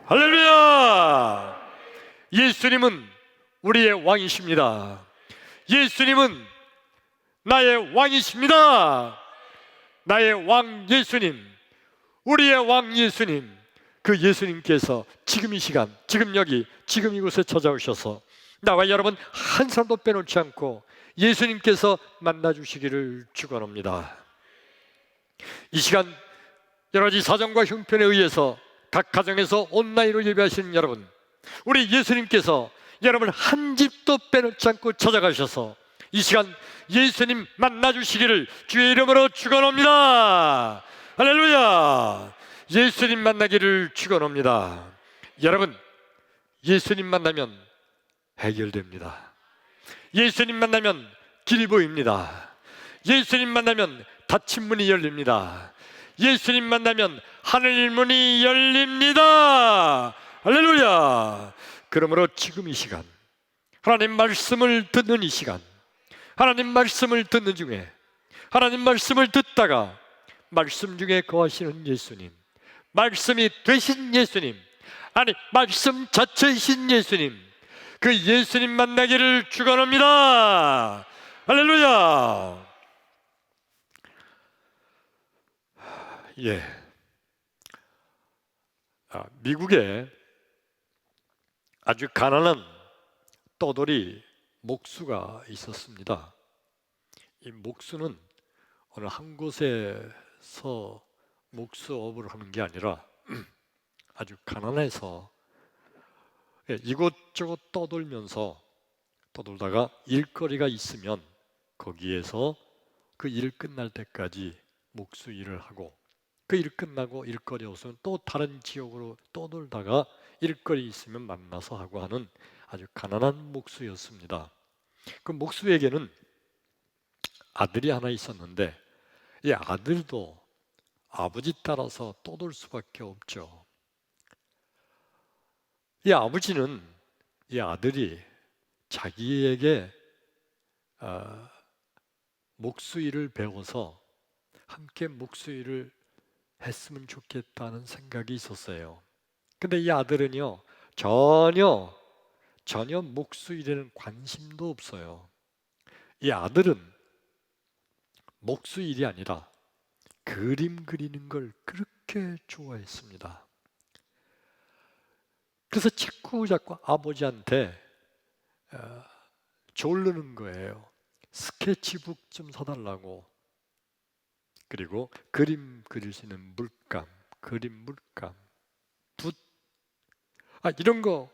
할렐루야! 예수님은 우리의 왕이십니다. 예수님은 나의 왕이십니다. 나의 왕 예수님, 우리의 왕 예수님, 그 예수님께서 지금 이 시간, 지금 여기, 지금 이곳에 찾아오셔서 나와 여러분 한 사람도 빼놓지 않고 예수님께서 만나주시기를 축원합니다. 이 시간 여러 가지 사정과 형편에 의해서 각 가정에서 온라인으로 예배하시는 여러분, 우리 예수님께서 여러분 한 집도 빼놓지 않고 찾아가셔서 이 시간 예수님 만나주시기를 주의 이름으로 축원합니다. 할렐루야! 예수님 만나기를 축원합니다. 여러분, 예수님 만나면 해결됩니다. 예수님 만나면 길이 보입니다. 예수님 만나면 닫힌 문이 열립니다. 예수님 만나면 하늘 문이 열립니다. 할렐루야! 그러므로 지금 이 시간, 하나님 말씀을 듣는 이 시간, 하나님 말씀을 듣는 중에, 하나님 말씀을 듣다가 말씀 중에 거하시는 예수님, 말씀이 되신 예수님, 아니 말씀 자체이신 예수님, 그 예수님 만나기를 축원합니다. 할렐루야! 예, 미국에 아주 가난한 떠돌이 목수가 있었습니다. 이 목수는 어느 한 곳에서 목수업을 하는 게 아니라 아주 가난해서 이곳저곳 떠돌다가 일거리가 있으면 거기에서 그 일 끝날 때까지 목수 일을 하고, 그 일 끝나고 일거리 없으면 또 다른 지역으로 떠돌다가 일거리 있으면 만나서 하고 하는 아주 가난한 목수였습니다. 그 목수에게는 아들이 하나 있었는데 이 아들도 아버지 따라서 떠돌 수밖에 없죠. 이 아버지는 이 아들이 자기에게 목수일을 배워서 함께 목수일을 했으면 좋겠다는 생각이 있었어요. 근데 이 아들은요, 전혀 목수일에는 관심도 없어요. 이 아들은 목수일이 아니라 그림 그리는 걸 그렇게 좋아했습니다. 그래서 자꾸 아버지한테 조르는 거예요. 스케치북 좀 사달라고. 그리고 그림 그릴 수 있는 물감, 그림 물감, 붓, 이런 거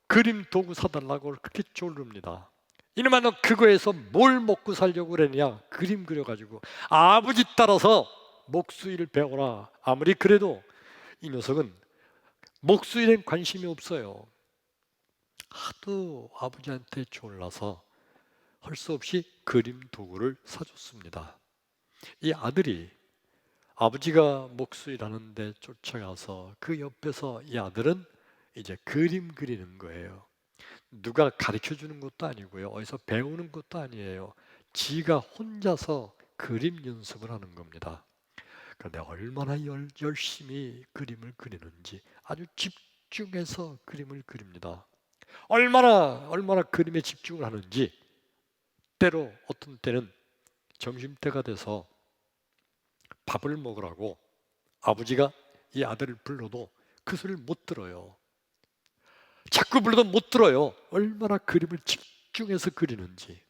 그림 도구 사달라고 그렇게 조릅니다. 이놈아, 너 그거에서 뭘 먹고 살려고 그러냐? 그림 그려가지고. 아버지 따라서 목수일을 배워라. 아무리 그래도 이 녀석은 목수일엔 관심이 없어요. 하도 아버지한테 졸라서 할 수 없이 그림 도구를 사줬습니다. 이 아들이 아버지가 목수일 하는데 쫓아가서 그 옆에서 이 아들은 이제 그림 그리는 거예요. 누가 가르쳐 주는 것도 아니고요, 어디서 배우는 것도 아니에요. 지가 혼자서 그림 연습을 하는 겁니다. 그런데 얼마나 열심히 그림을 그리는지 아주 집중해서 그림을 그립니다. 얼마나 그림에 집중을 하는지, 때로 어떤 때는 점심때가 돼서 밥을 먹으라고 아버지가 이 아들을 불러도 그 소리를 못 들어요. 자꾸 불러도 못 들어요. 얼마나 그림을 집중해서 그리는지.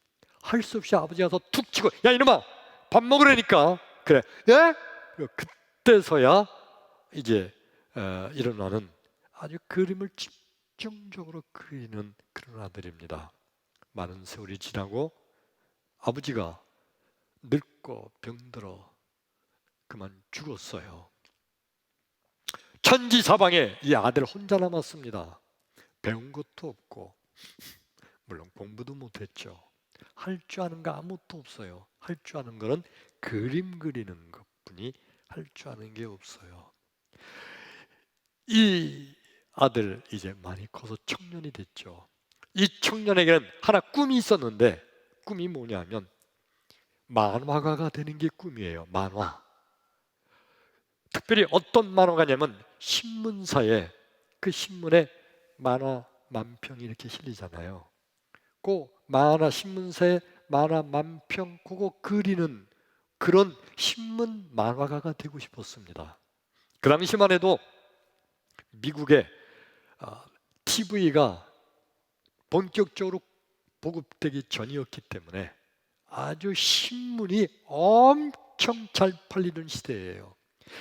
할 수 없이 아버지가 더 툭 치고, 야 이놈아, 밥 먹으라니까. 그래, 예? 그때서야 이제 일어나는, 아주 그림을 집중적으로 그리는 그런 아들입니다. 많은 세월이 지나고 아버지가 늙고 병들어 그만 죽었어요. 천지사방에 이 아들 혼자 남았습니다. 배운 것도 없고, 물론 공부도 못했죠. 할 줄 아는 거 아무것도 없어요. 할 줄 아는 거는 그림 그리는 것뿐이 할 줄 아는 게 없어요. 이 아들 이제 많이 커서 청년이 됐죠. 이 청년에게는 하나 꿈이 있었는데, 꿈이 뭐냐면 만화가가 되는 게 꿈이에요. 만화. 특별히 어떤 만화가냐면 신문사에 그 신문에 만화 만평이 이렇게 실리잖아요. 그 만화 신문사에 만화 만평 그거 그리는 그런 신문 만화가가 되고 싶었습니다. 그 당시만 해도 미국에 TV가 본격적으로 보급되기 전이었기 때문에 아주 신문이 엄청 잘 팔리는 시대예요.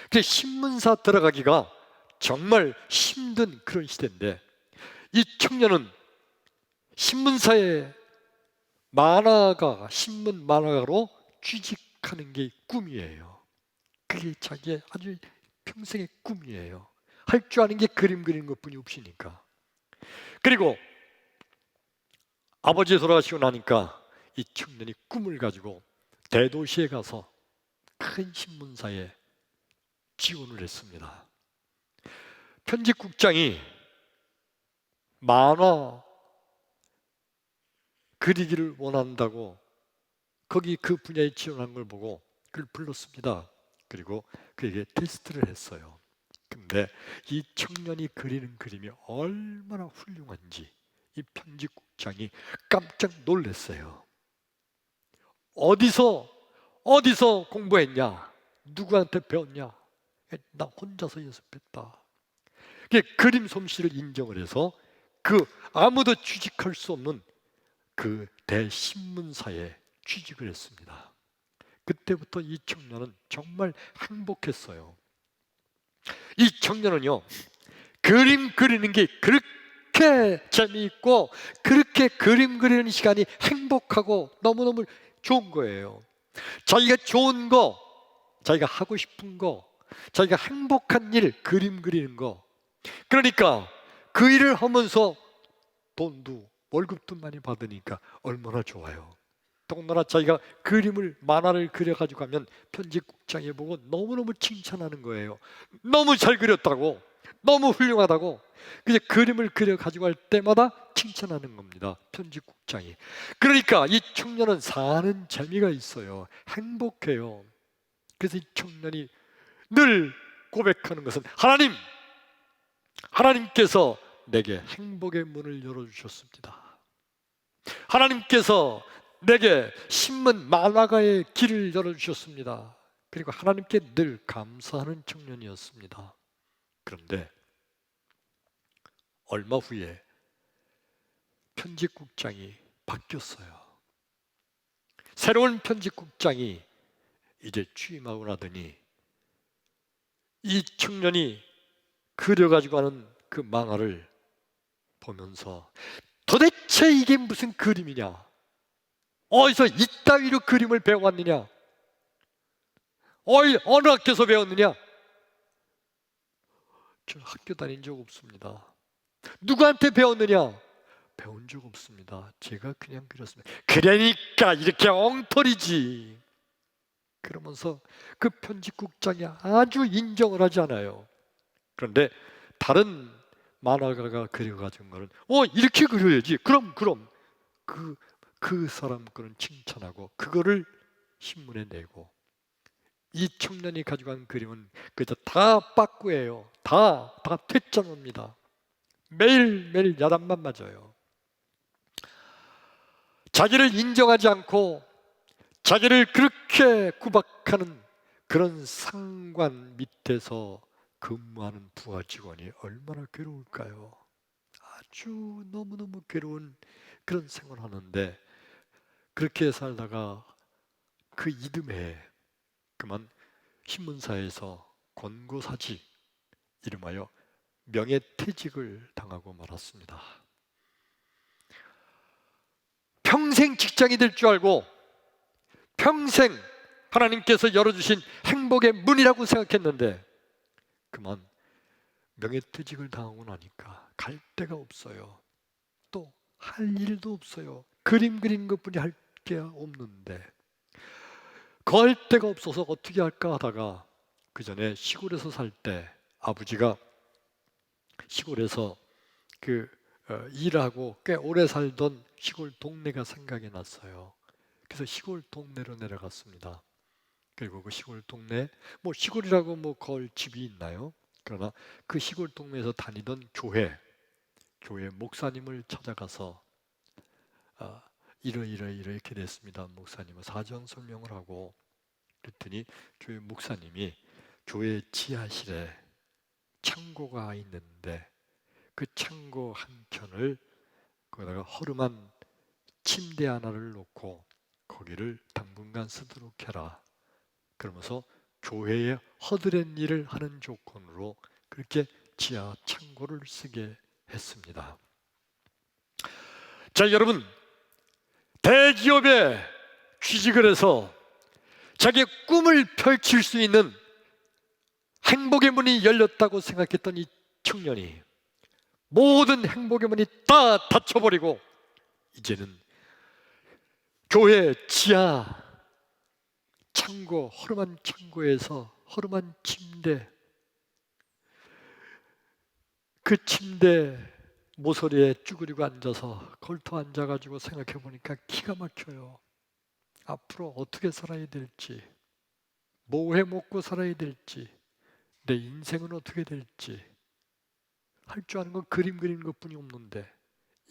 그 신문사 들어가기가 정말 힘든 그런 시대인데 이 청년은 신문사에 신문 만화가로 취직하는 게 꿈이에요. 그게 자기의 아주 평생의 꿈이에요. 할 줄 아는 게 그림 그리는 것뿐이 없으니까. 그리고 아버지 돌아가시고 나니까 이 청년이 꿈을 가지고 대도시에 가서 큰 신문사에 지원을 했습니다. 편집국장이 만화 그리기를 원한다고 거기 그 분야에 지원한 걸 보고 그를 불렀습니다. 그리고 그에게 테스트를 했어요. 근데 이 청년이 그리는 그림이 얼마나 훌륭한지 이 편집국장이 깜짝 놀랐어요. 어디서 공부했냐? 누구한테 배웠냐? 나 혼자서 연습했다. 그림 솜씨를 인정을 해서 그 아무도 취직할 수 없는 그 대신문사에 취직을 했습니다. 그때부터 이 청년은 정말 행복했어요. 이 청년은요, 그림 그리는 게 그렇게 재미있고 그렇게 그림 그리는 시간이 행복하고 너무너무 좋은 거예요. 자기가 좋은 거, 자기가 하고 싶은 거, 자기가 행복한 일, 그림 그리는 거. 그러니까 그 일을 하면서 돈도 월급도 많이 받으니까 얼마나 좋아요. 더군다나 자기가 만화를 그려가지고 하면 편집국장이 보고 너무너무 칭찬하는 거예요. 너무 잘 그렸다고, 너무 훌륭하다고. 그래서 그림을 그려가지고 할 때마다 칭찬하는 겁니다, 편집국장이. 그러니까 이 청년은 사는 재미가 있어요. 행복해요. 그래서 이 청년이 늘 고백하는 것은 하나님께서 내게 행복의 문을 열어주셨습니다. 하나님께서 내게 신문 만화가의 길을 열어주셨습니다. 그리고 하나님께 늘 감사하는 청년이었습니다. 그런데 얼마 후에 편집국장이 바뀌었어요. 새로운 편집국장이 이제 취임하고 나더니 이 청년이 그려가지고 하는 그 만화를 보면서 도대체 이게 무슨 그림이냐? 어디서 이따위로 그림을 배워왔느냐? 어느 학교에서 배웠느냐? 저 학교 다닌 적 없습니다. 누구한테 배웠느냐? 배운 적 없습니다. 제가 그냥 그렸습니다. 그러니까 이렇게 엉터리지. 그러면서 그 편집국장이 아주 인정을 하지 않아요. 그런데 다른 만화가가 그려가지고 거는 이렇게 그려야지. 그럼 그 사람 거는 칭찬하고 그거를 신문에 내고 이 청년이 가지고 간 그림은 그저 다 빠꾸예요. 다 퇴짜입니다. 매일매일 야단만 맞아요. 자기를 인정하지 않고 자기를 그렇게 구박하는 그런 상관 밑에서 근무하는 부하 직원이 얼마나 괴로울까요? 아주 너무너무 괴로운 그런 생활을 하는데 그렇게 살다가 그 이듬해 그만 신문사에서 권고사직 이름하여 명예퇴직을 당하고 말았습니다. 평생 직장이 될 줄 알고 평생 하나님께서 열어주신 행복의 문이라고 생각했는데 그만 명예퇴직을 당하고 나니까 갈 데가 없어요. 또 할 일도 없어요. 그림 그리는 것뿐이 할 게 없는데 걸 데가 없어서 어떻게 할까 하다가 그 전에 시골에서 살 때 아버지가 시골에서 일하고 꽤 오래 살던 시골 동네가 생각이 났어요. 그래서 시골 동네로 내려갔습니다. 그리고 그 시골 동네, 시골이라고 걸 집이 있나요? 그러나 그 시골 동네에서 다니던 교회 목사님을 찾아가서 이렇게 됐습니다. 목사님은 사정 설명을 하고 그랬더니 교회 목사님이 교회 지하실에 창고가 있는데 그 창고 한켠을 거기다가 허름한 침대 하나를 놓고 거기를 당분간 쓰도록 해라. 그러면서 교회에 허드렛 일을 하는 조건으로 그렇게 지하 창고를 쓰게 했습니다. 자, 여러분, 대기업에 취직을 해서 자기의 꿈을 펼칠 수 있는 행복의 문이 열렸다고 생각했던 이 청년이 모든 행복의 문이 다 닫혀버리고 이제는 교회 지하 창고, 허름한 창고에서 허름한 침대, 그 침대 모서리에 쭈그리고 앉아서 걸터 앉아가지고 생각해 보니까 기가 막혀요. 앞으로 어떻게 살아야 될지, 뭐 해 먹고 살아야 될지, 내 인생은 어떻게 될지 할 줄 아는 건 그림 그리는 것뿐이 없는데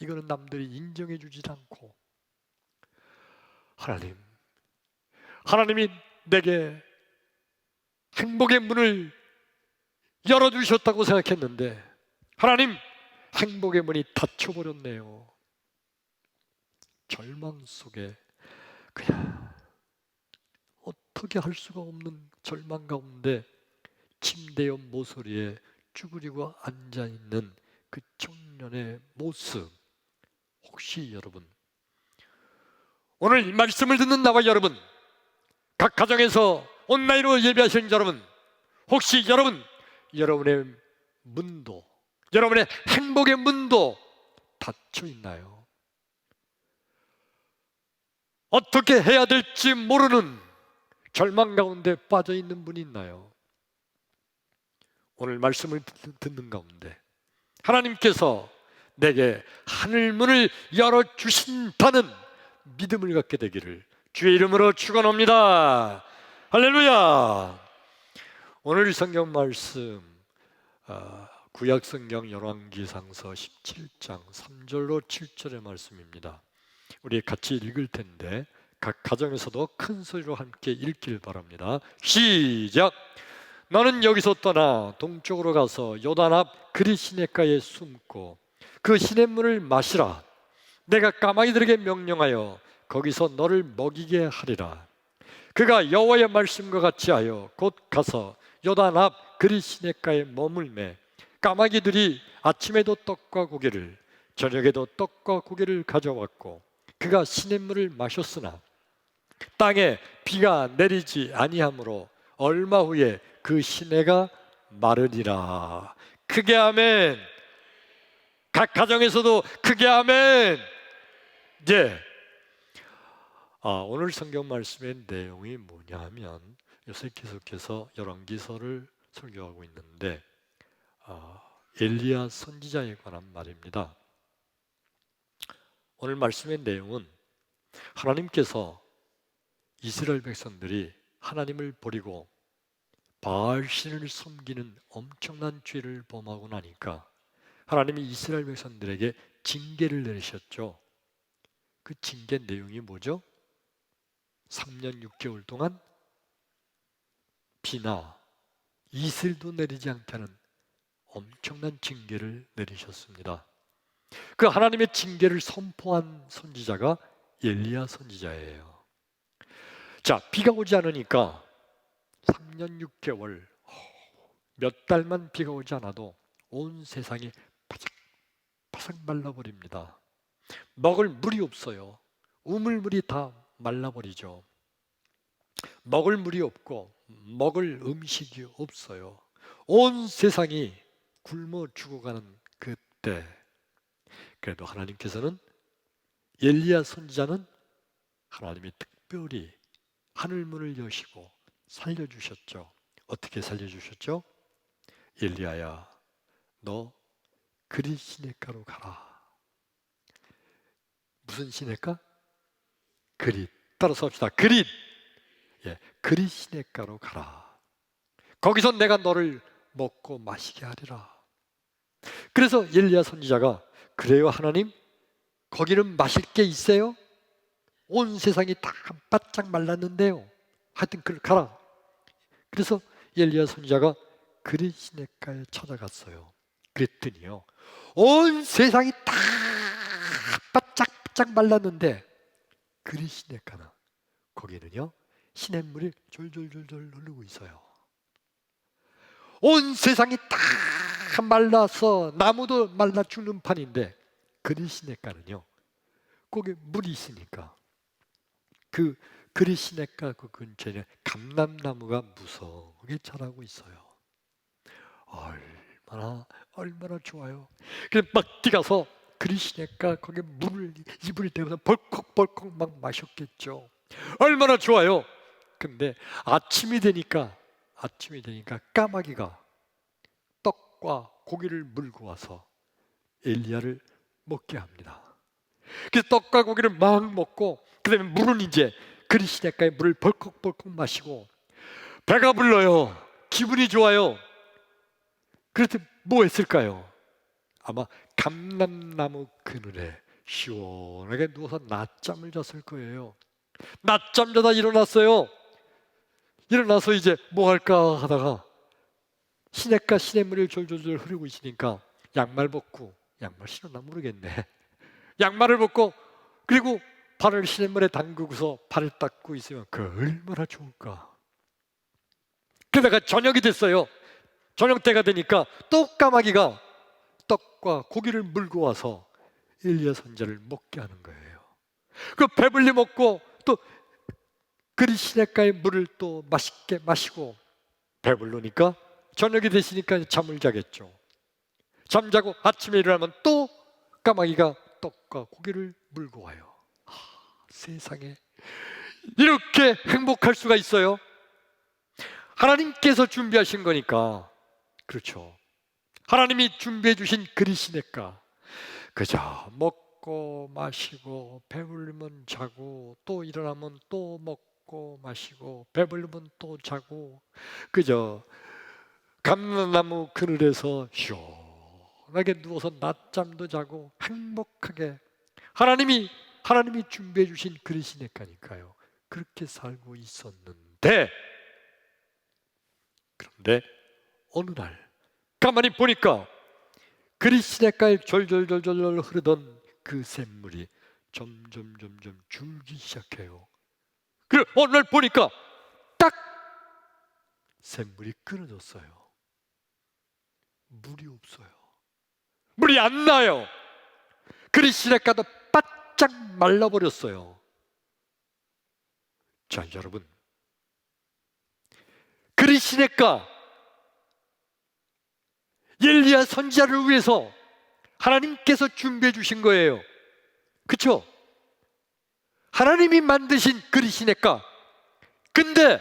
이거는 남들이 인정해 주질 않고 하나님이 내게 행복의 문을 열어주셨다고 생각했는데 하나님, 행복의 문이 닫혀버렸네요. 절망 속에 그냥 어떻게 할 수가 없는 절망 가운데 침대 옆 모서리에 쭈그리고 앉아있는 그 청년의 모습, 혹시 여러분, 오늘 이 말씀을 듣는 나와 여러분, 각 가정에서 온라인으로 예배하시는 여러분, 혹시 여러분의 문도, 여러분의 행복의 문도 닫혀 있나요? 어떻게 해야 될지 모르는 절망 가운데 빠져 있는 분이 있나요? 오늘 말씀을 듣는 가운데 하나님께서 내게 하늘문을 열어주신다는 믿음을 갖게 되기를 주의 이름으로 축원합니다. 할렐루야. 오늘 성경 말씀 구약성경 열왕기상서 17장 3절로 7절의 말씀입니다. 우리 같이 읽을 텐데 각 가정에서도 큰 소리로 함께 읽길 바랍니다. 시작! 너는 여기서 떠나 동쪽으로 가서 요단 앞 그리 시냇가에 숨고 그 시냇물을 마시라. 내가 까마귀들에게 명령하여 거기서 너를 먹이게 하리라. 그가 여호와의 말씀과 같이 하여 곧 가서 요단 앞 그리 시냇가에 머물매 까마귀들이 아침에도 떡과 고기를 저녁에도 떡과 고기를 가져왔고 그가 시냇물을 마셨으나 땅에 비가 내리지 아니하므로 얼마 후에 그 시내가 마르니라. 크게 아멘. 각 가정에서도 크게 아멘. 예. 오늘 성경 말씀의 내용이 뭐냐 하면 요새 계속해서 열왕기서를 설교하고 있는데 엘리야 선지자에 관한 말입니다. 오늘 말씀의 내용은 하나님께서 이스라엘 백성들이 하나님을 버리고 바알신을 섬기는 엄청난 죄를 범하고 나니까 하나님이 이스라엘 백성들에게 징계를 내리셨죠. 그 징계 내용이 뭐죠? 3년 6개월 동안 비나 이슬도 내리지 않게 하는 엄청난 징계를 내리셨습니다. 그 하나님의 징계를 선포한 선지자가 엘리야 선지자예요. 자, 비가 오지 않으니까 3년 6개월 몇 달만 비가 오지 않아도 온 세상이 바삭바삭 말라버립니다. 먹을 물이 없어요. 우물물이 다 말라버리죠. 먹을 물이 없고 먹을 음식이 없어요. 온 세상이 굶어 죽어가는 그때 그래도 하나님께서는 엘리야 선지자는 하나님이 특별히 하늘문을 여시고 살려주셨죠. 어떻게 살려주셨죠? 엘리야야, 너 그리 시냇가로 가라. 무슨 시냇가? 그릿. 따라서 합시다. 그릿. 예, 그리 시냇가로 가라. 거기서 내가 너를 먹고 마시게 하리라. 그래서 엘리야 선지자가 그래요 하나님, 거기는 마실 게 있어요? 온 세상이 다 바짝 말랐는데요. 하여튼 그걸 가라. 그래서 엘리야 선지자가 그리시네가에 찾아갔어요. 그랬더니요, 온 세상이 다 바짝 말랐는데 그리시네가는 거기는요 시냇물이 졸졸졸졸 흐르고 있어요. 온 세상이 다 말라서 나무도 말라 죽는 판인데 그리시네가는요 거기 물이 있으니까 그 그리시네가 그 근처에 감람나무가 무성하게 자라고 있어요. 얼마나 좋아요. 그래서 막 뛰가서 그리시네가 거기에 물을 입을 대면서 벌컥벌컥 막 마셨겠죠. 얼마나 좋아요. 근데 아침이 되니까 까마귀가 떡과 고기를 물고 와서 엘리야를 먹게 합니다. 그래서 떡과 고기를 막 먹고 그다음에 물은 이제 그리시네가에 물을 벌컥벌컥 마시고 배가 불러요. 기분이 좋아요. 그래서 뭐 했을까요? 아마 감람나무 그늘에 시원하게 누워서 낮잠을 잤을 거예요. 낮잠 자다 일어났어요. 일어나서 이제 뭐 할까 하다가 시냇가 시냇물이 졸졸졸 흐르고 있으니까 양말 신었나 모르겠네. 양말을 벗고 그리고 발을 시냇물에 담그고서 발을 닦고 있으면 그 얼마나 좋을까. 그러다가 저녁이 됐어요. 저녁 때가 되니까 또 까마귀가 떡과 고기를 물고 와서 엘리야 선지자를 먹게 하는 거예요. 그 배불리 먹고 또 그리 시냇가의 물을 또 맛있게 마시고 배불르니까 저녁이 되시니까 잠을 자겠죠. 잠자고 아침에 일어나면 또 까마귀가 떡과 고기를 물고 와요. 세상에 이렇게 행복할 수가 있어요? 하나님께서 준비하신 거니까. 그렇죠. 하나님이 준비해 주신 그리시네가 그저 먹고 마시고 배부르면 자고 또 일어나면 또 먹고 마시고 배부르면 또 자고 그저 감람나무 그늘에서 시원하게 누워서 낮잠도 자고 행복하게 하나님이 준비해 주신 그리시네가니까요. 그렇게 살고 있었는데 그런데 어느 날 가만히 보니까 그리시네가에 졸졸졸졸 흐르던 그 샘물이 점점 줄기 시작해요. 그래 어느 날 보니까 딱 샘물이 끊어졌어요. 물이 없어요. 물이 안 나요. 그리시네가도 바짝 말라버렸어요. 자 여러분, 그리시네가 엘리야 선지자를 위해서 하나님께서 준비해 주신 거예요. 그렇죠? 하나님이 만드신 그리시네가. 근데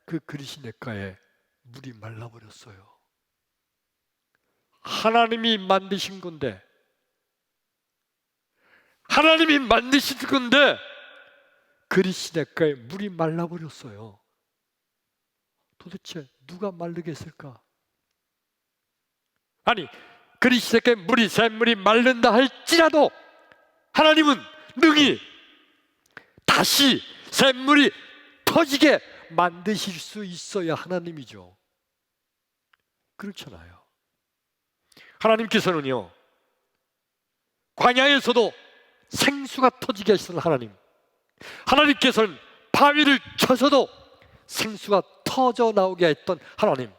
그 그리시네가에 물이 말라버렸어요. 하나님이 만드신 건데 그리시네가에 물이 말라버렸어요. 도대체 누가 마르겠을까? 아니 그리시네가에 샘물이 마른다 할지라도 하나님은 능히 다시 샘물이 터지게 만드실 수 있어야 하나님이죠. 그렇잖아요. 하나님께서는요 광야에서도 생수가 터지게 하시는 하나님께서는 바위를 쳐서도 생수가 터져 나오게 했던 하나님.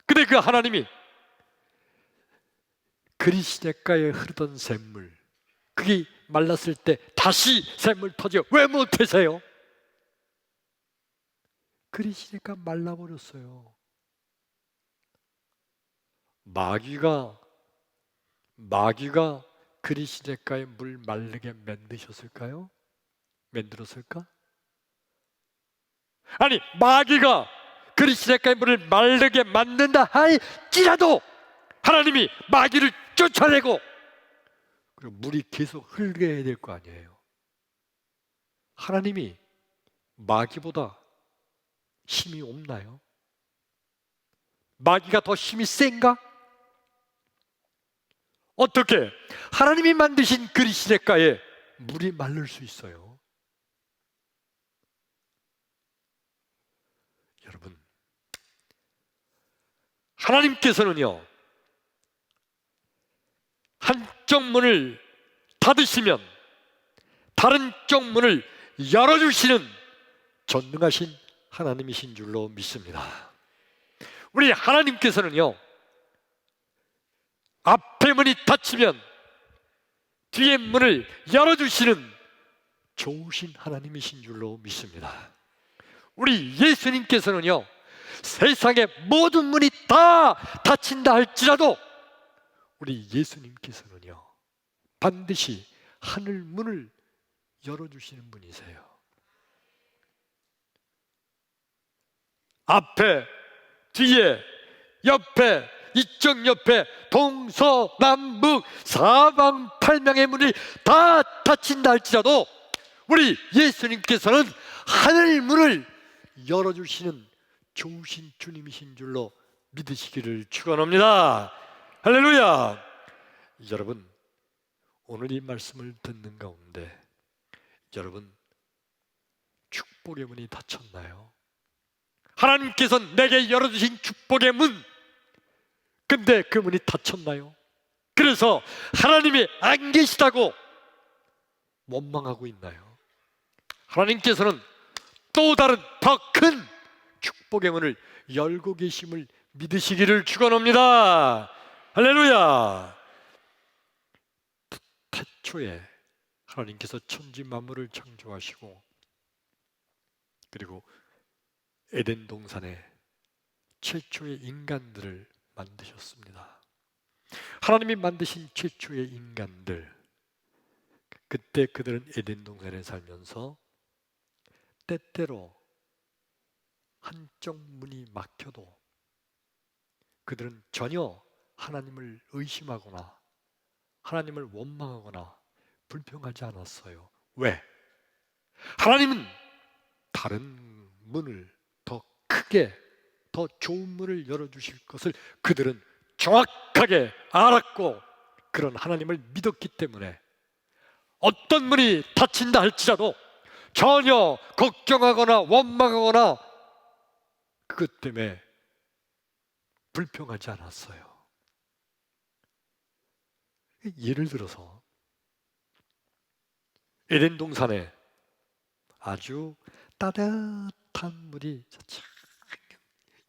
근데 그 하나님이 그리시네가에 흐르던 샘물 그게 말랐을 때 다시 샘물 터져 왜 못하세요? 그리시네가 말라버렸어요. 마귀가 그리시네가에 물 마르게 만들었을까? 아니 마귀가 그리시네가에 물을 마르게 만든다 할지라도 하나님이 마귀를 쫓아내고 그리고 물이 계속 흐르게 해야 될 거 아니에요. 하나님이 마귀보다 힘이 없나요? 마귀가 더 힘이 센가? 어떻게 하나님이 만드신 그리시네가에 물이 마를 수 있어요? 여러분, 하나님께서는요, 한쪽 문을 닫으시면 다른 쪽 문을 열어주시는 전능하신 하나님이신 줄로 믿습니다. 우리 하나님께서는요, 앞에 문이 닫히면 뒤에 문을 열어주시는 좋으신 하나님이신 줄로 믿습니다. 우리 예수님께서는요, 세상의 모든 문이 다 닫힌다 할지라도 우리 예수님께서는요, 반드시 하늘 문을 열어주시는 분이세요. 앞에, 뒤에, 옆에, 이쪽 옆에 동서남북 사방팔명의 문이 다 닫힌다 할지라도 우리 예수님께서는 하늘 문을 열어주시는 좋으신 주님이신 줄로 믿으시기를 축원합니다. 할렐루야. 여러분, 오늘 이 말씀을 듣는 가운데 여러분, 축복의 문이 닫혔나요? 하나님께서 내게 열어주신 축복의 문, 근데 그 문이 닫혔나요? 그래서 하나님이 안 계시다고 원망하고 있나요? 하나님께서는 또 다른 더 큰 축복의 문을 열고 계심을 믿으시기를 축원합니다. 할렐루야. 태초에 하나님께서 천지 만물을 창조하시고 그리고 에덴 동산에 최초의 인간들을 만드셨습니다. 하나님이 만드신 최초의 인간들, 그때 그들은 에덴 동산에 살면서 때때로 한쪽 문이 막혀도 그들은 전혀 하나님을 의심하거나 하나님을 원망하거나 불평하지 않았어요. 왜? 하나님은 다른 문을 더 크게, 더 좋은 문을 열어주실 것을 그들은 정확하게 알았고 그런 하나님을 믿었기 때문에 어떤 문이 닫힌다 할지라도 전혀 걱정하거나 원망하거나 그것 때문에 불평하지 않았어요. 예를 들어서 에덴 동산에 아주 따뜻한 물이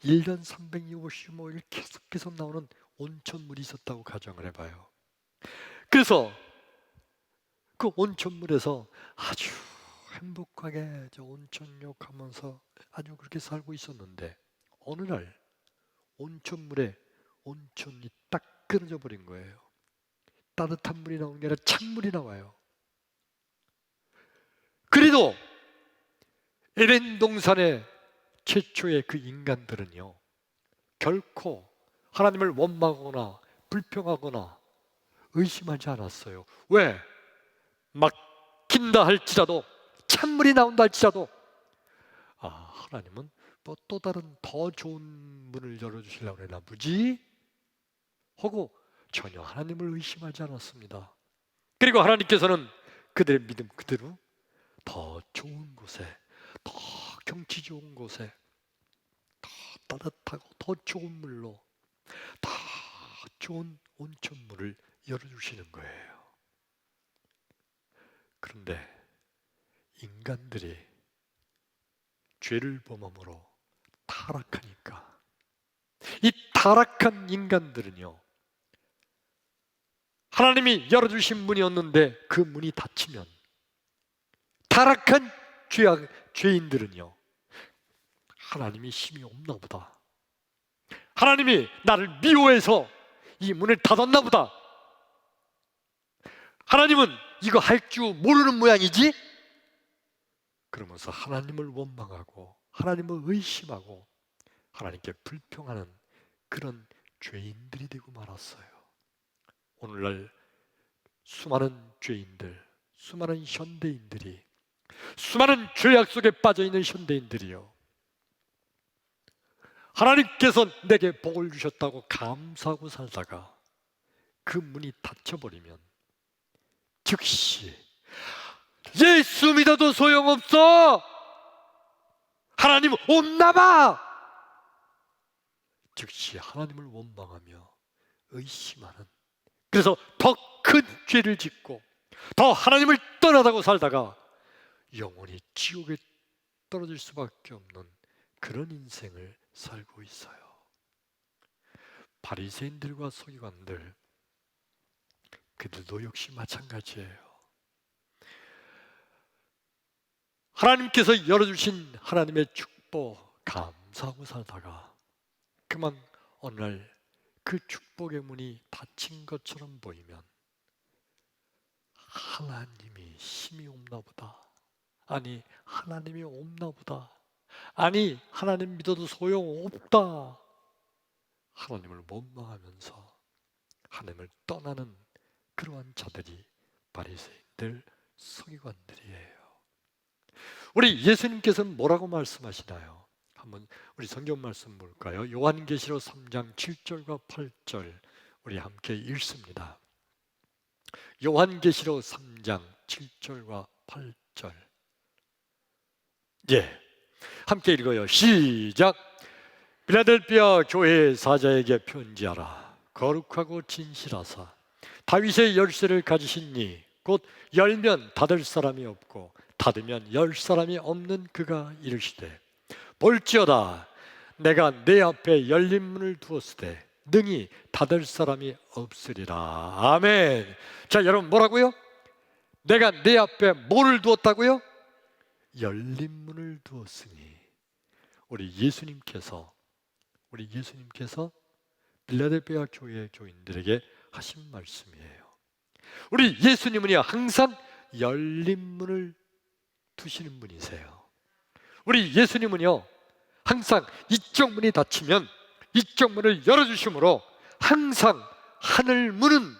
1년 365일 계속 나오는 온천물이 있었다고 가정을 해봐요. 그래서 그 온천물에서 아주 행복하게 온천욕하면서 아주 그렇게 살고 있었는데 어느 날 온천물에 온천이 딱 끊어져 버린 거예요. 따뜻한 물이 나오는 게 아니라 찬물이 나와요. 그래도 에덴 동산의 최초의 그 인간들은요, 결코 하나님을 원망하거나 불평하거나 의심하지 않았어요. 왜? 막힌다 할지라도, 찬물이 나온다 할지라도 하나님은 또 다른 더 좋은 문을 열어주시려고 그러나 보지? 하고 전혀 하나님을 의심하지 않았습니다. 그리고 하나님께서는 그들의 믿음 그대로 더 좋은 곳에, 더 경치 좋은 곳에, 더 따뜻하고 더 좋은 물로, 더 좋은 온천물을 열어주시는 거예요. 그런데 인간들이 죄를 범함으로 타락하니까 이 타락한 인간들은요, 하나님이 열어주신 문이었는데 그 문이 닫히면 타락한 죄인들은요, 하나님이 힘이 없나 보다, 하나님이 나를 미워해서 이 문을 닫았나 보다, 하나님은 이거 할 줄 모르는 모양이지? 그러면서 하나님을 원망하고 하나님을 의심하고 하나님께 불평하는 그런 죄인들이 되고 말았어요. 오늘날 수많은 죄인들, 수많은 현대인들이, 수많은 죄악 속에 빠져있는 현대인들이요, 하나님께서 내게 복을 주셨다고 감사하고 살다가 그 문이 닫혀버리면 즉시 예수 믿어도 소용없어, 하나님 없나봐, 즉시 하나님을 원망하며 의심하는, 그래서 더 큰 죄를 짓고 더 하나님을 떠나다고 살다가 영원히 지옥에 떨어질 수밖에 없는 그런 인생을 살고 있어요. 바리새인들과 서기관들, 그들도 역시 마찬가지예요. 하나님께서 열어주신 하나님의 축복 감사하고 살다가 그만 어느 날 그 축복의 문이 닫힌 것처럼 보이면 하나님이 힘이 없나 보다, 아니 하나님이 없나 보다, 아니 하나님 믿어도 소용없다, 하나님을 원망하면서 하나님을 떠나는 그러한 자들이 바리새인들, 서기관들이에요. 우리 예수님께서는 뭐라고 말씀하시나요? 한번 우리 성경 말씀 볼까요? 요한계시록 3장 7절과 8절 우리 함께 읽습니다. 요한계시록 3장 7절과 8절, 예, 함께 읽어요. 시작. 빌라델피아 교회 사자에게 편지하라. 거룩하고 진실하사 다윗의 열쇠를 가지신 이, 곧 열면 닫을 사람이 없고 닫으면 열 사람이 없는 그가 이르시되, 볼지어다 내가 내 앞에 열린 문을 두었으되 능히 닫을 사람이 없으리라. 아멘. 자, 여러분 뭐라고요? 내가 내 앞에 뭐를 두었다고요? 열린 문을 두었으니, 우리 예수님께서 빌라델피아 교회 교인들에게 하신 말씀이에요. 우리 예수님은요 항상 열린 문을 두시는 분이세요. 우리 예수님은요 항상 이쪽 문이 닫히면 이쪽 문을 열어주심으로 항상 하늘 문은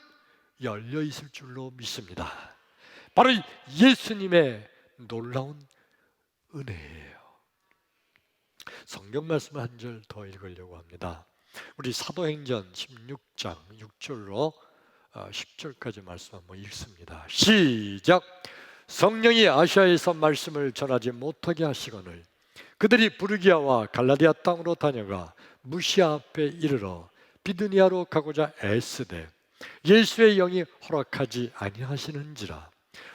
열려 있을 줄로 믿습니다. 바로 예수님의 놀라운 은혜예요. 성경 말씀 한 절 더 읽으려고 합니다. 우리 사도행전 16장 6절로 10절까지 말씀 한번 읽습니다. 시작. 성령이 아시아에서 말씀을 전하지 못하게 하시거늘 그들이 부르기아와 갈라디아 땅으로 다녀가 무시아 앞에 이르러 비드니아로 가고자 애쓰되 예수의 영이 허락하지 아니하시는지라.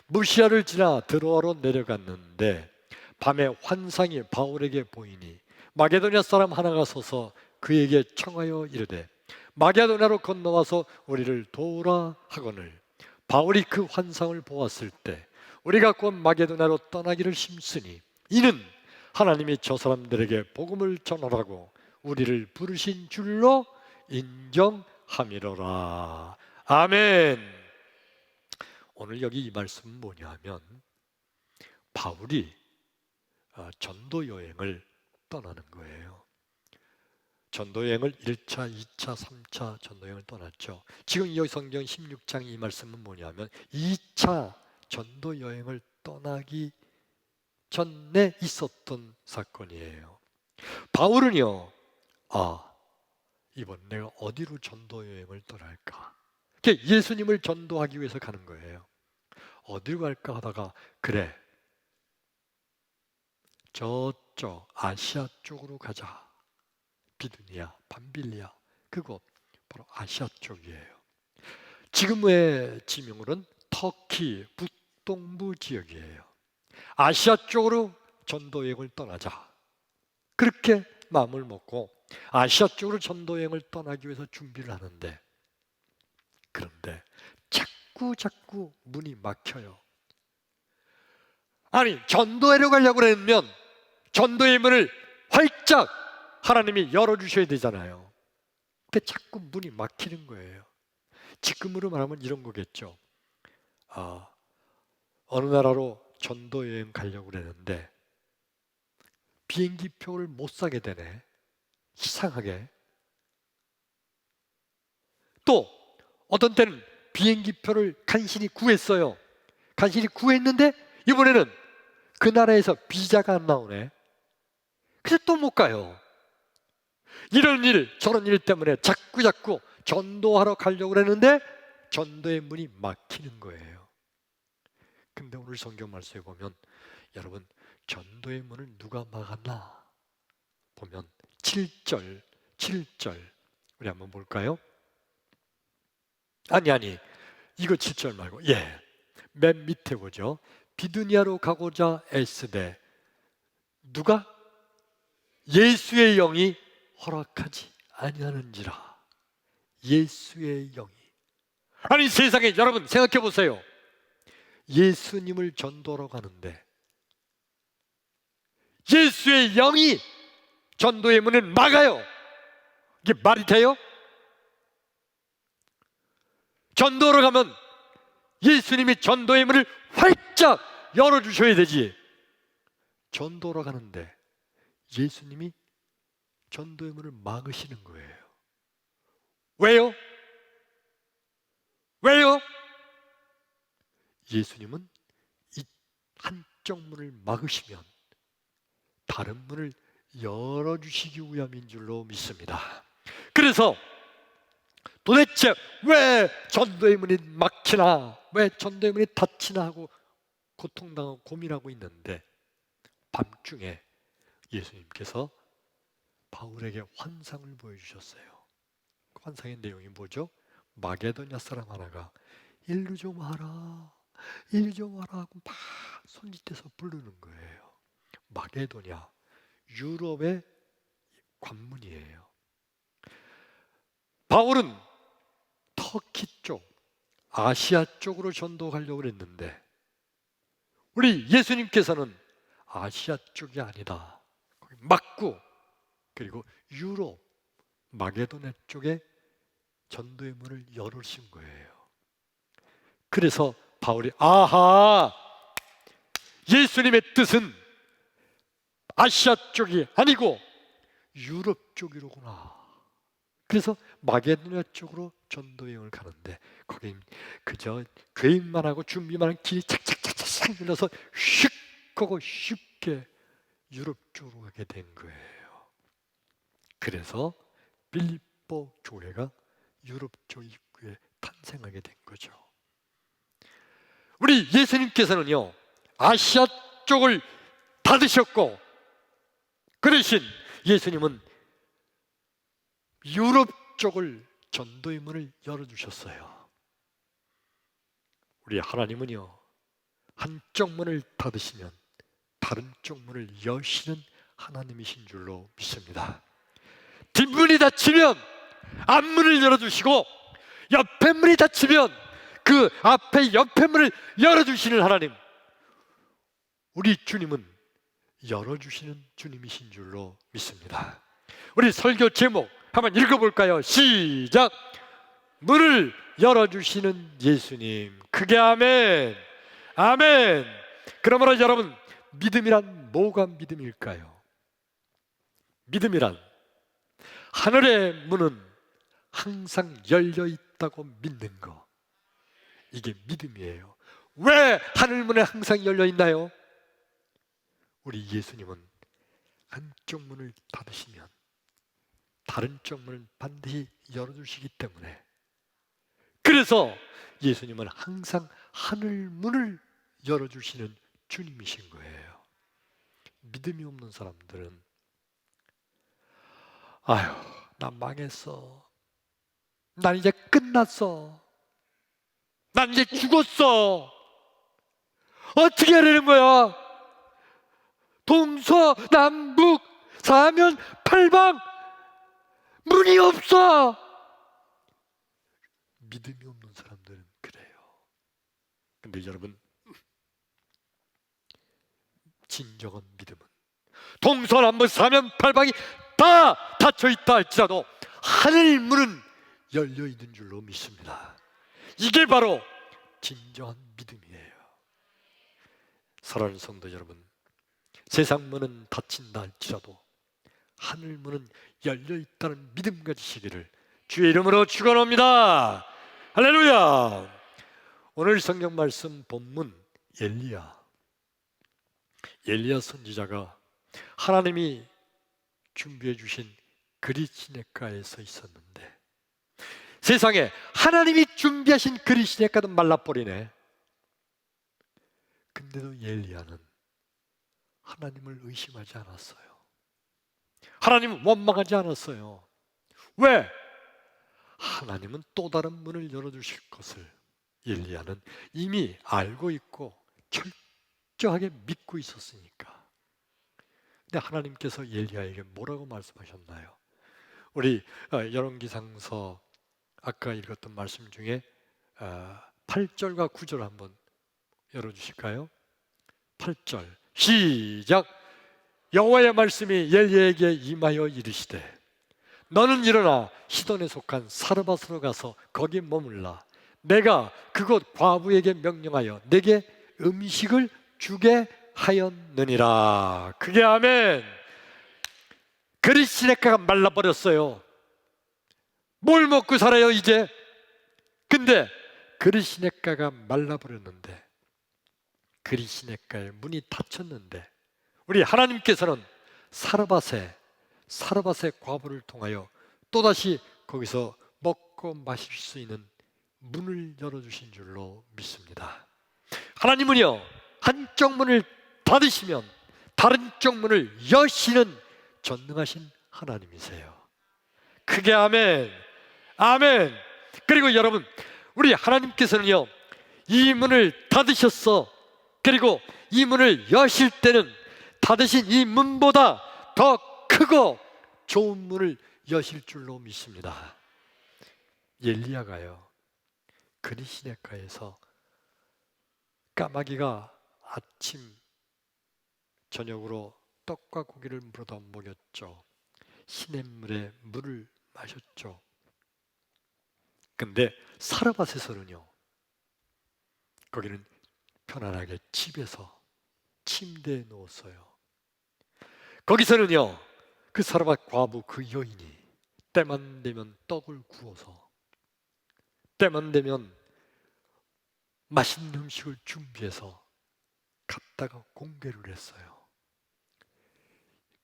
무시아를 지나 드로아로 내려갔는데 밤에 환상이 바울에게 보이니 마게도냐 사람 하나가 서서 그에게 청하여 이르되 마게도냐로 건너와서 우리를 도우라 하거늘 바울이 그 환상을 보았을 때 우리가 곧 마게도냐로 떠나기를 힘쓰니 이는 하나님이 저 사람들에게 복음을 전하라고 우리를 부르신 줄로 인정함이로라. 아멘. 오늘 여기 이 말씀은 뭐냐 하면 바울이 전도 여행을 떠나는 거예요. 전도 여행을 1차, 2차, 3차 전도 여행을 떠났죠. 지금 여기 성경 16장 이 말씀은 뭐냐면 2차 전도 여행을 떠나기 전에 있었던 사건이에요. 바울은요, 이번 내가 어디로 전도 여행을 떠날까? 예수님을 전도하기 위해서 가는 거예요. 어디로 갈까 하다가 그래, 저쪽 아시아 쪽으로 가자. 비두니아, 밤빌리아, 그곳 바로 아시아 쪽이에요. 지금의 지명으로는 터키 북동부 지역이에요. 아시아 쪽으로 전도 여행을 떠나자. 그렇게 마음을 먹고 아시아 쪽으로 전도 여행을 떠나기 위해서 준비를 하는데, 그런데 자꾸 문이 막혀요. 아니, 전도회로 가려고 그러면 전도의 문을 활짝 하나님이 열어주셔야 되잖아요. 근데 자꾸 문이 막히는 거예요. 지금으로 말하면 이런 거겠죠. 어느 나라로 전도여행 가려고 그랬는데 비행기 표를 못 사게 되네. 이상하게. 또 어떤 때는 비행기 표를 간신히 구했어요. 간신히 구했는데 이번에는 그 나라에서 비자가 안 나오네. 그래서 또 못 가요. 이런 일 저런 일 때문에 자꾸 전도하러 가려고 그랬는데 전도의 문이 막히는 거예요. 근데 오늘 성경 말씀에 보면 여러분, 전도의 문을 누가 막았나 보면 7절 우리 한번 볼까요? 아니 이거 7절 말고 맨 밑에 보죠. 비두니아로 가고자 애쓰되 누가? 예수의 영이 허락하지 아니하는지라. 예수의 영이. 아니 세상에 여러분 생각해 보세요. 예수님을 전도하러 가는데 예수의 영이 전도의 문을 막아요. 이게 말이 돼요? 전도하러 가면 예수님이 전도의 문을 활짝 열어주셔야 되지. 전도하러 가는데 예수님이 전도의 문을 막으시는 거예요. 왜요? 예수님은 이 한쪽 문을 막으시면 다른 문을 열어주시기 위함인 줄로 믿습니다. 그래서 도대체 왜 전도의 문이 막히나, 왜 전도의 문이 닫히나 하고 고통당하고 고민하고 있는데 밤중에 예수님께서 바울에게 환상을 보여주셨어요. 그 환상의 내용이 뭐죠? 마게도냐 사람 하나가 일로 좀 와라 하고 막 손짓해서 부르는 거예요. 마게도냐, 유럽의 관문이에요. 바울은 터키 쪽, 아시아 쪽으로 전도하려고 했는데 우리 예수님께서는 아시아 쪽이 아니다, 거기 막고 그리고 유럽, 마게도냐 쪽에 전도의 문을 열으신 거예요. 그래서 바울이 아하, 예수님의 뜻은 아시아 쪽이 아니고 유럽 쪽이로구나. 그래서 마게도냐 쪽으로 전도 여행을 가는데 거기 그저 계획만 하고 준비만 한 길이 착착착착 눌러서 휙 하고 쉽게 유럽 쪽으로 가게 된 거예요. 그래서 빌립보 교회가 유럽 쪽 입구에 탄생하게 된 거죠. 우리 예수님께서는요, 아시아 쪽을 닫으셨고 그 대신 예수님은 유럽 쪽을 전도의 문을 열어주셨어요. 우리 하나님은요, 한쪽 문을 닫으시면 다른 쪽 문을 여시는 하나님이신 줄로 믿습니다. 뒷문이 닫히면 앞문을 열어주시고 옆에 문이 닫히면 그 앞에 옆에 문을 열어주시는 하나님, 우리 주님은 열어주시는 주님이신 줄로 믿습니다. 우리 설교 제목 한번 읽어볼까요? 시작! 문을 열어주시는 예수님. 크게 아멘. 아멘. 그러므로 여러분, 믿음이란 뭐가 믿음일까요? 믿음이란 하늘의 문은 항상 열려 있다고 믿는 거, 이게 믿음이에요. 왜 하늘 문에 항상 열려 있나요? 우리 예수님은 한쪽 문을 닫으시면 다른 쪽 문을 반드시 열어주시기 때문에, 그래서 예수님은 항상 하늘 문을 열어주시는 주님이신 거예요. 믿음이 없는 사람들은 아휴, 난 망했어, 난 이제 끝났어, 난 이제 죽었어, 어떻게 하려는 거야? 동서남북 사면팔방 문이 없어. 믿음이 없는 사람들은 그래요. 근데 여러분, 진정한 믿음은 동서남북 사면팔방이 다 닫혀 있다 할지라도 하늘 문은 열려 있는 줄로 믿습니다. 이게 바로 진정한 믿음이에요. 사랑하는 성도 여러분, 세상 문은 닫힌다 할지라도 하늘 문은 열려 있다는 믿음 가지시기를 주의 이름으로 축원합니다. 할렐루야. 오늘 성경 말씀 본문 엘리야 선지자가 하나님이 준비해 주신 그릿시냇가에서 있었는데 세상에 하나님이 준비하신 그릿시냇가도 말라버리네. 근데도 엘리야는 하나님을 의심하지 않았어요. 하나님은 원망하지 않았어요. 왜? 하나님은 또 다른 문을 열어주실 것을 엘리야는 이미 알고 있고 철저하게 믿고 있었으니까. 근데 하나님께서 엘리야에게 뭐라고 말씀하셨나요? 우리 열왕기상서 아까 읽었던 말씀 중에 8절과 9절 한번 열어주실까요? 8절 시작. 여호와의 말씀이 엘리야에게 임하여 이르시되 너는 일어나 시돈에 속한 사르밧으로 가서 거기 머물라. 내가 그곳 과부에게 명령하여 내게 음식을 주게 하였느니라. 그게 아멘. 그릿시냇가가 말라버렸어요. 뭘 먹고 살아요 이제? 근데 그릿시냇가가 말라버렸는데, 그릿시냇가의 문이 닫혔는데 우리 하나님께서는 사르밧의 과부를 통하여 또다시 거기서 먹고 마실 수 있는 문을 열어주신 줄로 믿습니다. 하나님은요, 한쪽 문을 닫으시면 다른 쪽 문을 여시는 전능하신 하나님이세요. 크게 아멘. 아멘. 그리고 여러분, 우리 하나님께서는요, 이 문을 닫으셨어. 그리고 이 문을 여실 때는 닫으신 이 문보다 더 크고 좋은 문을 여실 줄로 믿습니다. 엘리야가요, 그릿시냇가에서 까마귀가 아침 저녁으로 떡과 고기를 물어다 먹였죠. 시냇물에 물을 마셨죠. 근데 사르밧에서는요, 거기는 편안하게 집에서 침대에 누웠어요. 거기서는요, 그 사르밧 과부 그 여인이 때만 되면 떡을 구워서 때만 되면 맛있는 음식을 준비해서 갖다가 공개를 했어요.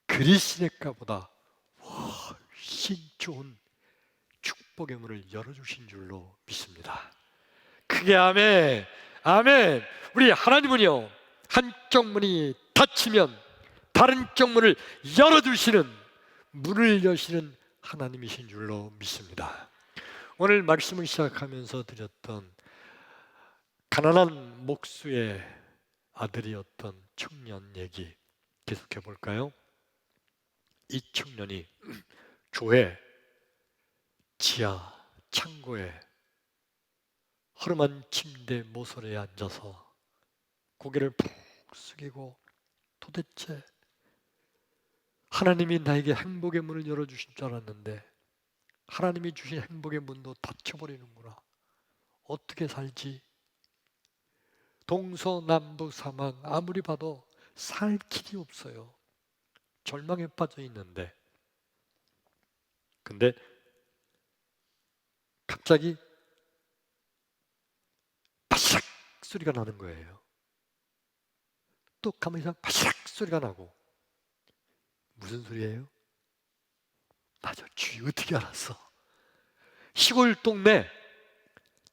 그릿시냇가보다 훨씬 좋은 축복의 문을 열어주신 줄로 믿습니다. 크게 아멘. 아멘. 우리 하나님은요, 한쪽 문이 닫히면 다른 쪽 문을 열어주시는, 문을 여시는 하나님이신 줄로 믿습니다. 오늘 말씀을 시작하면서 드렸던 가난한 목수의 아들이었던 청년 얘기 계속해 볼까요? 이 청년이 교회 지하 창고에 허름한 침대 모서리에 앉아서 고개를 푹 숙이고, 도대체 하나님이 나에게 행복의 문을 열어주신 줄 알았는데 하나님이 주신 행복의 문도 닫혀버리는구나. 어떻게 살지? 동서남북 사막 아무리 봐도 살 길이 없어요. 절망에 빠져 있는데, 근데 갑자기 바시락 소리가 나는 거예요. 또 가만히 있으면 바시락 소리가 나고. 무슨 소리예요? 맞아, 쥐. 어떻게 알았어? 시골 동네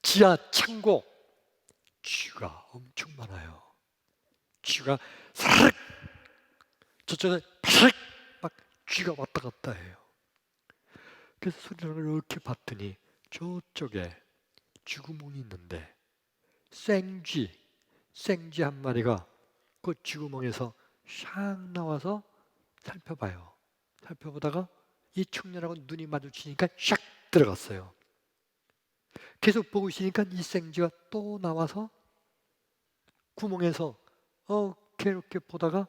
지하 창고, 쥐가 엄청 많아요. 쥐가 사르륵, 저쪽에 바르륵 막 쥐가 왔다 갔다 해요. 그래서 소리를 이렇게 봤더니 저쪽에 쥐구멍이 있는데 생쥐 한 마리가 그 쥐구멍에서 샥 나와서 살펴봐요. 살펴보다가 이 청년하고 눈이 마주치니까 샥 들어갔어요. 계속 보고 있으니까 이 생쥐가 또 나와서 구멍에서 이렇게 보다가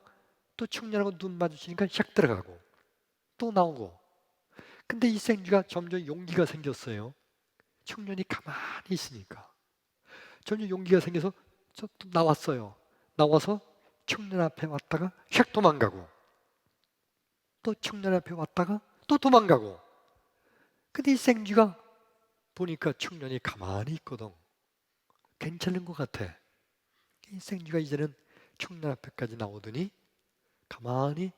또 청년하고 눈 마주치니까 샥 들어가고 또 나오고. 근데 이 생쥐가 점점 용기가 생겼어요. 청년이 가만히 있으니까 점점 용기가 생겨서 또 나왔어요. 나와서 청년 앞에 왔다가 샥 도망가고, 또 청년 앞에 왔다가 또 도망가고. 근데 이 생쥐가 보니까 청년이 가만히 있거든. 괜찮은 것 같아. 이 생쥐가 이제는 청년 앞에까지 나오더니 가만히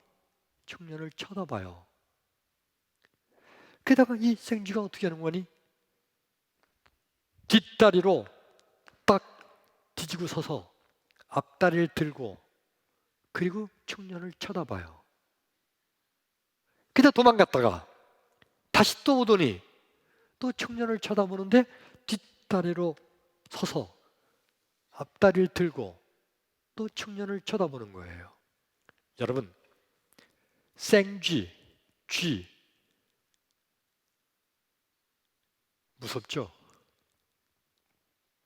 청년을 쳐다봐요. 게다가 이 생쥐가 어떻게 하는 거니? 뒷다리로 딱 뒤지고 서서 앞다리를 들고 그리고 청년을 쳐다봐요. 그다 도망갔다가 다시 또 오더니 또 청년을 쳐다보는데 뒷다리로 서서 앞다리를 들고 또 청년을 쳐다보는 거예요. 여러분, 생쥐, 쥐 무섭죠?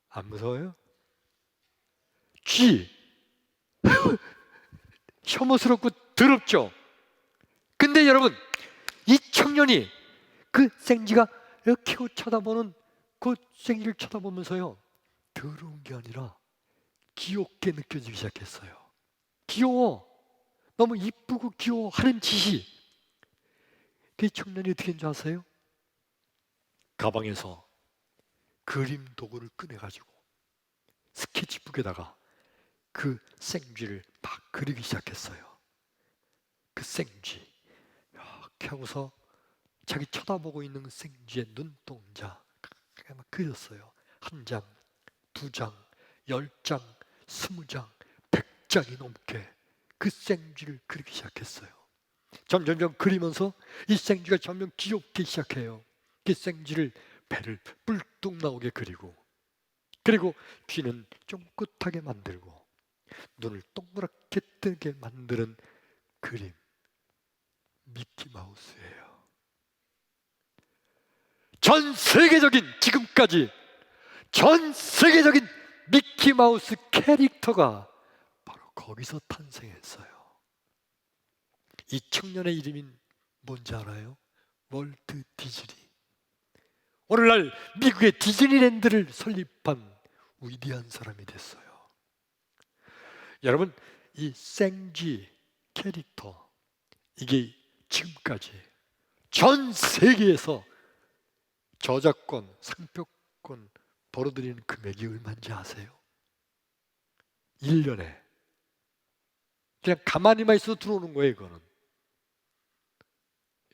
안 무서워요? 쥐 혐오스럽고 더럽죠? 근데 여러분, 이 청년이 그 생쥐가 이렇게 쳐다보는 그 생쥐를 쳐다보면서요, 더러운 게 아니라 귀엽게 느껴지기 시작했어요. 귀여워. 너무 이쁘고 귀여워 하는 짓이. 그 청년이 어떻게 했는지 아세요? 가방에서 그림 도구를 꺼내가지고 스케치북에다가 그 생쥐를 막 그리기 시작했어요. 그 생쥐 이렇게 하고서 자기 쳐다보고 있는 그 생쥐의 눈동자 막 그렸어요. 1장, 2장, 10장, 20장, 100장이 넘게 그 생쥐를 그리기 시작했어요. 점점 그리면서 이 생쥐가 점점 귀엽기 시작해요. 그 생쥐를 배를 뿔뚝 나오게 그리고 귀는 쫑긋하게 만들고 눈을 동그랗게 뜨게 만드는 그림, 미키마우스예요. 전 세계적인 미키마우스 캐릭터가 바로 거기서 탄생했어요. 이 청년의 이름이 뭔지 알아요? 월트 디즈니. 오늘날 미국의 디즈니랜드를 설립한 위대한 사람이 됐어요. 여러분, 이 생쥐 캐릭터, 이게 지금까지 전 세계에서 저작권, 상표권 벌어들이는 금액이 얼마인지 아세요? 1년에 그냥 가만히만 있어도 들어오는 거예요. 이거는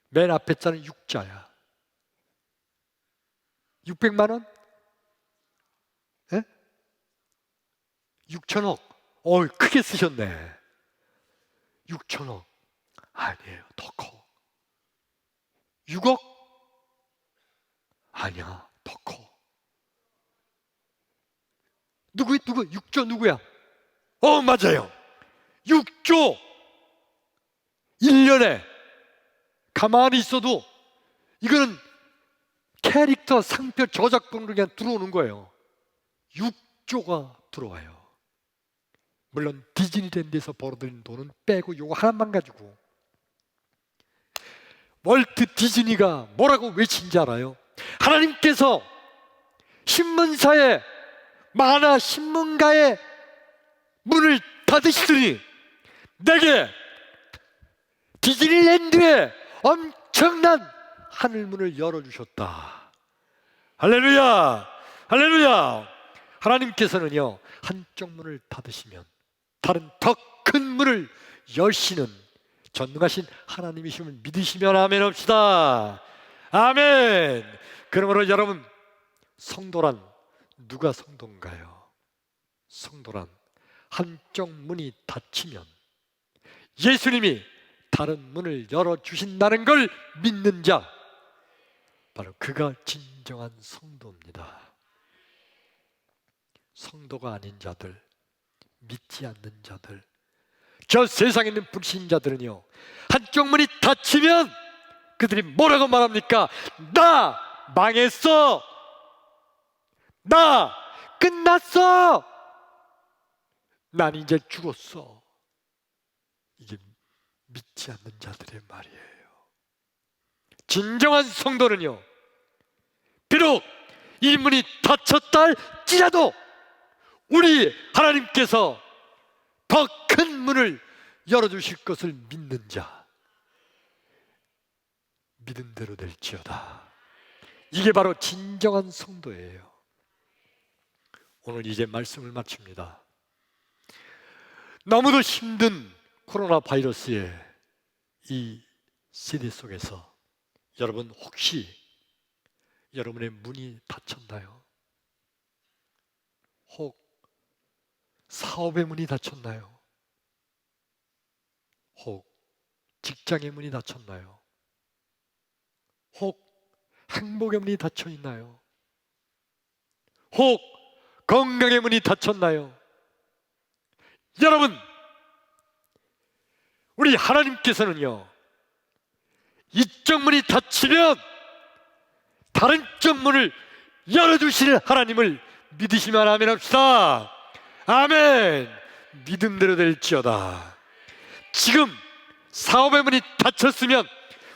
맨 앞에 자는 6자야. 600만 원? 예? 6천억. 크게 쓰셨네. 6천억. 아니에요. 더 커. 6억? 아니야. 더 커. 누구? 6조 누구야? 맞아요. 6조. 1년에 가만히 있어도 이거는 캐릭터, 상표, 저작권으로 그냥 들어오는 거예요. 6조가 들어와요. 물론 디즈니랜드에서 벌어들인 돈은 빼고 요거 하나만 가지고. 월트 디즈니가 뭐라고 외친지 알아요? 하나님께서 신문사에 만화 신문가의 문을 닫으시더니 내게 디즈니랜드에 엄청난 하늘문을 열어주셨다. 할렐루야! 할렐루야! 하나님께서는요, 한쪽 문을 닫으시면 다른 더 큰 문을 여시는 전능하신 하나님이심을 믿으시면 아멘 합시다. 아멘. 그러므로 여러분, 성도란 누가 성도인가요? 성도란 한쪽 문이 닫히면 예수님이 다른 문을 열어주신다는 걸 믿는 자, 바로 그가 진정한 성도입니다. 성도가 아닌 자들, 믿지 않는 자들, 저 세상에 있는 불신자들은요, 한쪽 문이 닫히면 그들이 뭐라고 말합니까? 나 망했어! 나 끝났어! 난 이제 죽었어. 이게 믿지 않는 자들의 말이에요. 진정한 성도는요, 비록 이 문이 닫혔다 할지라도 우리 하나님께서 더 큰 문을 열어주실 것을 믿는 자, 믿은 대로 될지어다. 이게 바로 진정한 성도예요. 오늘 이제 말씀을 마칩니다. 너무도 힘든 코로나 바이러스의 이 시대 속에서 여러분 혹시 여러분의 문이 닫혔나요? 혹 사업의 문이 닫혔나요? 혹 직장의 문이 닫혔나요? 혹 행복의 문이 닫혀 있나요? 혹 건강의 문이 닫혔나요? 여러분, 우리 하나님께서는요, 이쪽 문이 닫히면 다른 쪽 문을 열어주시는 하나님을 믿으시면 아멘 합시다. 아멘. 믿음대로 될지어다. 지금 사업의 문이 닫혔으면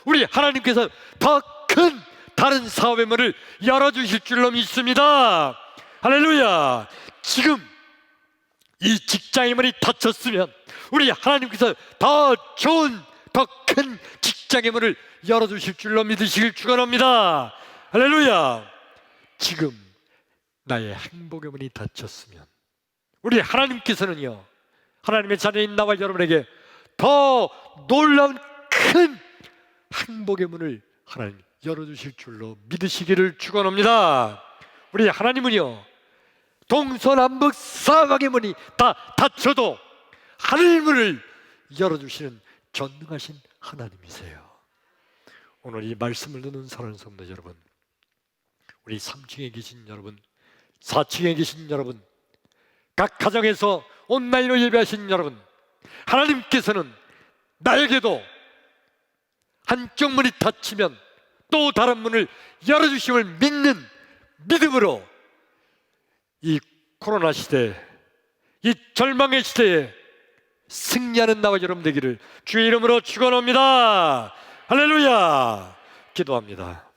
우리 하나님께서 더 큰 다른 사업의 문을 열어주실 줄로 믿습니다. 할렐루야. 지금 이 직장의 문이 닫혔으면 우리 하나님께서 더 좋은 더 큰 직장의 문을 열어주실 줄로 믿으시길 축원합니다. 할렐루야. 지금 나의 행복의 문이 닫혔으면 우리 하나님께서는요, 하나님의 자녀인 나와 여러분에게 더 놀라운 큰 행복의 문을 하나님 열어주실 줄로 믿으시기를 축원합니다. 우리 하나님은요, 동서남북 사방의 문이 다 닫혀도 하늘 문을 열어주시는 전능하신 하나님이세요. 오늘 이 말씀을 듣는 사랑하는 성도 여러분, 우리 3층에 계신 여러분, 4층에 계신 여러분, 각 가정에서 온라인으로 예배하신 여러분, 하나님께서는 나에게도 한쪽 문이 닫히면 또 다른 문을 열어주심을 믿는 믿음으로 이 코로나 시대, 이 절망의 시대에 승리하는 나와 여러분 되기를 주의 이름으로 축원합니다. 할렐루야. 기도합니다.